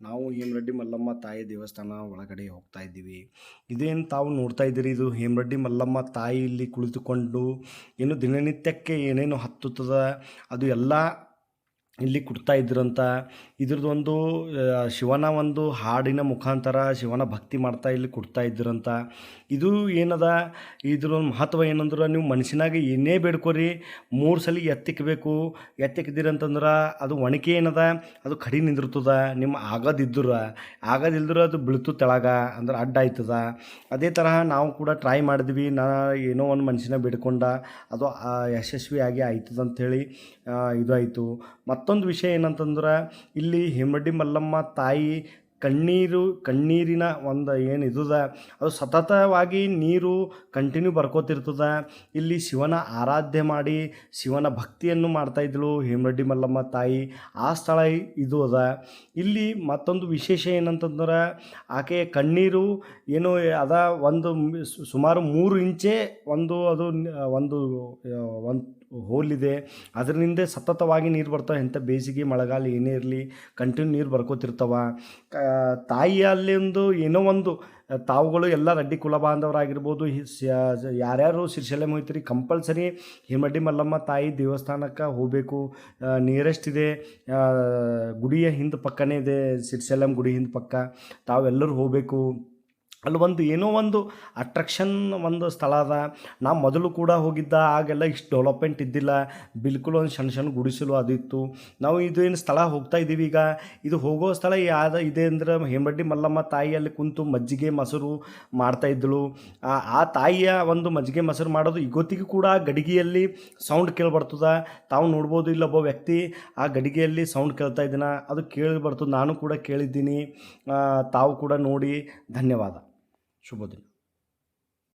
ನಾವು ಹೇಮರೆಡ್ಡಿ ಮಲ್ಲಮ್ಮ ತಾಯಿ ದೇವಸ್ಥಾನ ಒಳಗಡೆ ಹೋಗ್ತಾ ಇದ್ದೀವಿ. ಇದೇನು ತಾವು ನೋಡ್ತಾ ಇದ್ದೀರಿ, ಇದು ಹೇಮರೆಡ್ಡಿ ಮಲ್ಲಮ್ಮ ತಾಯಿ ಇಲ್ಲಿ ಕುಳಿತುಕೊಂಡು ಏನು ದಿನನಿತ್ಯಕ್ಕೆ ಏನೇನು ಹತ್ತುತ್ತದ ಅದು ಎಲ್ಲ ಇಲ್ಲಿ ಕೊಡ್ತಾ ಇದ್ರಂತ. ಇದ್ರದ್ದೊಂದು ಶಿವನ ಒಂದು ಹಾಡಿನ ಮುಖಾಂತರ ಶಿವನ ಭಕ್ತಿ ಮಾಡ್ತಾ ಇಲ್ಲಿ ಕೊಡ್ತಾ ಇದ್ರಂತ. ಇದು ಏನದ, ಇದ್ರೊಂದು ಮಹತ್ವ ಏನಂದ್ರೆ, ನೀವು ಮನುಷ್ಯನಾಗ ಏನೇ ಬೇಡ್ಕೊರಿ 3 ಸಲ ಎತ್ತಿಕ್ಬೇಕು. ಎತ್ತಿಕ್ದಿರಂತಂದ್ರೆ ಅದು ಒಣಕೆ ಏನದ ಅದು ಕಡಿ ನಿಂದಿರ್ತದ. ನಿಮ್ಮ ಆಗದಿಲ್ದ್ರೆ ಅದು ಬೀಳ್ತು ತೆಳಗ, ಅಂದ್ರೆ ಅಡ್ಡ ಆಯ್ತದ. ಅದೇ ತರಹ ನಾವು ಕೂಡ ಟ್ರೈ ಮಾಡಿದ್ವಿ. ಏನೋ ಒಂದು ಮನುಷ್ಯನ ಬೇಡ್ಕೊಂಡ ಅದು ಯಶಸ್ವಿಯಾಗಿ ಆಯ್ತದಂಥೇಳಿ ಇದು ಆಯಿತು. ಮತ್ತೊಂದು ವಿಷಯ ಏನಂತಂದ್ರೆ, ಇಲ್ಲಿ ಹೇಮರೆಡ್ಡಿ ಮಲ್ಲಮ್ಮ ತಾಯಿ ಕಣ್ಣೀರಿನ ಒಂದು ಏನು ಇದುದ ಅದು ಸತತವಾಗಿ ನೀರು ಕಂಟಿನ್ಯೂ ಬರ್ಕೋತಿರ್ತದ. ಇಲ್ಲಿ ಶಿವನ ಆರಾಧ್ಯ ಮಾಡಿ ಶಿವನ ಭಕ್ತಿಯನ್ನು ಮಾಡ್ತಾಯಿದ್ಳು ಹೇಮರೆಡ್ಡಿ ಮಲ್ಲಮ್ಮ ತಾಯಿ. ಆ ಸ್ಥಳ ಇದು ಅದ. ಇಲ್ಲಿ ಮತ್ತೊಂದು ವಿಶೇಷ ಏನಂತಂದ್ರೆ, ಆಕೆಯ ಕಣ್ಣೀರು ಏನು ಅದ ಒಂದು ಸುಮಾರು 3 ಇಂಚೆ ಒಂದು ಅದು ಒಂದು ಹೋಲಿದೆ. ಅದರಿಂದ ಸತತವಾಗಿ ನೀರು ಬರ್ತಾವೆ. ಎಂಥ ಬೇಸಿಗೆ ಮಳೆಗಾಲ ಏನೇ ಇರಲಿ ಕಂಟಿನ್ಯೂ ನೀರು ಬರ್ಕೋತಿರ್ತಾವ. ತಾಯಿಯಲ್ಲಿ ಒಂದು ಏನೋ ಒಂದು ತಾವುಗಳು ಎಲ್ಲ ರೆಡ್ಡಿ ಕುಲ ಬಾಂಧವರಾಗಿರ್ಬೋದು, ಯಾರ್ಯಾರು ಶ್ರೀಶೈಲಂ ಹೋಗ್ತೀರಿ ಕಂಪಲ್ಸರಿ ಹೇಮರೆಡ್ಡಿ ಮಲ್ಲಮ್ಮ ತಾಯಿ ದೇವಸ್ಥಾನಕ್ಕೆ ಹೋಗಬೇಕು. ನಿಯರೆಸ್ಟ್ ಇದೆ, ಗುಡಿಯ ಹಿಂದೆ ಪಕ್ಕನೇ ಇದೆ, ಶ್ರೀಶೈಲಂ ಗುಡಿ ಹಿಂದೆ ಪಕ್ಕ. ತಾವೆಲ್ಲರೂ ಹೋಗಬೇಕು. ಅಲ್ಲಿ ಒಂದು ಏನೋ ಒಂದು ಅಟ್ರಾಕ್ಷನ್ ಒಂದು ಸ್ಥಳ ಅದ. ನಾವು ಮೊದಲು ಕೂಡ ಹೋಗಿದ್ದ, ಆಗೆಲ್ಲ ಇಷ್ಟು ಡೆವಲಪ್ಮೆಂಟ್ ಇದ್ದಿಲ್ಲ. ಬಿಲ್ಕುಲ್ ಒಂದು ಸಣ್ಣ ಗುಡಿಸಲು ಅದಿತ್ತು. ನಾವು ಇದು ಏನು ಸ್ಥಳ ಹೋಗ್ತಾ ಇದ್ದೀವಿ ಈಗ, ಇದು ಹೋಗೋ ಸ್ಥಳ ಯಾವ್ದು ಇದೆ ಅಂದ್ರೆ, ಹೇಮರೆಡ್ಡಿ ಮಲ್ಲಮ್ಮ ತಾಯಿಯಲ್ಲಿ ಕುಂತು ಮಜ್ಜಿಗೆ ಮೊಸರು ಮಾಡ್ತಾಯಿದ್ದಳು. ಆ ತಾಯಿಯ ಒಂದು ಮಜ್ಜಿಗೆ ಮೊಸರು ಮಾಡೋದು ಇವತ್ತಿಗೂ ಕೂಡ ಗಡಿಗೆಯಲ್ಲಿ ಸೌಂಡ್ ಕೇಳಿಬರ್ತದ. ತಾವು ನೋಡ್ಬೋದು, ಇಲ್ಲೊಬ್ಬ ವ್ಯಕ್ತಿ ಆ ಗಡಿಗೆಯಲ್ಲಿ ಸೌಂಡ್ ಕೇಳ್ತಾ ಇದ್ದಾನ, ಅದು ಕೇಳಿ ಬರ್ತದೆ. ನಾನು ಕೂಡ ಕೇಳಿದ್ದೀನಿ. ತಾವು ಕೂಡ ನೋಡಿ. ಧನ್ಯವಾದ. ಶುಭ ದಿನ.